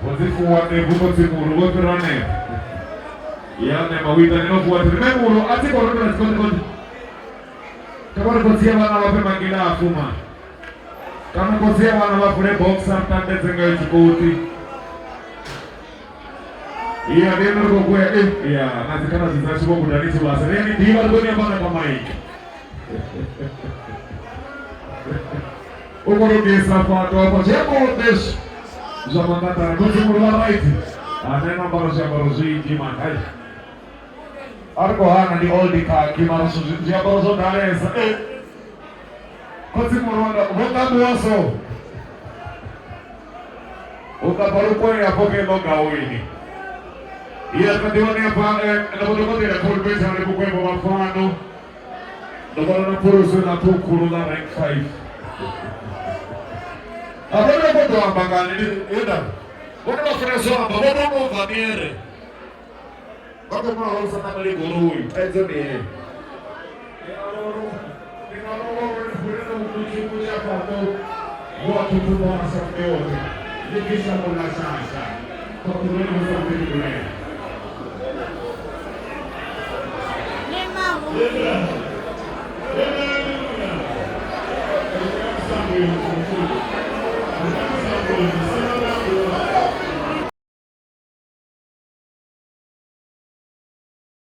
Wazifuate vuko simuru wote rane. Yane mawita nino fuate memuru ati kono na kono. Kama kosia wana wape mangila afuma. Kama kosia wana wape boxer tande zenga chikuti. Iya neno kwa kwa iya nazikana zinachiwa kudanishi basi. Nini diwa dunia bana kama hii. Ukoro desa fato hapo chemo desh. Zamangata kuzi murwa right. Anena barosi barosi kimandai. Arko hana di old ka kimarosi dia baroso dalesa. Kuzi murwa boka muaso. Ukaparu kwa ya poke noga wini. Iya kadiwani apa na bodogo dira kulpesa na bukwe kwa mfano. Ndogo na purusu na tukuru na rank 5. Agora eu vou dar uma bagagem, vamos oferecer uma bagagem, vamos valer. Vamos uma roça na ali gurui, é dizer bem.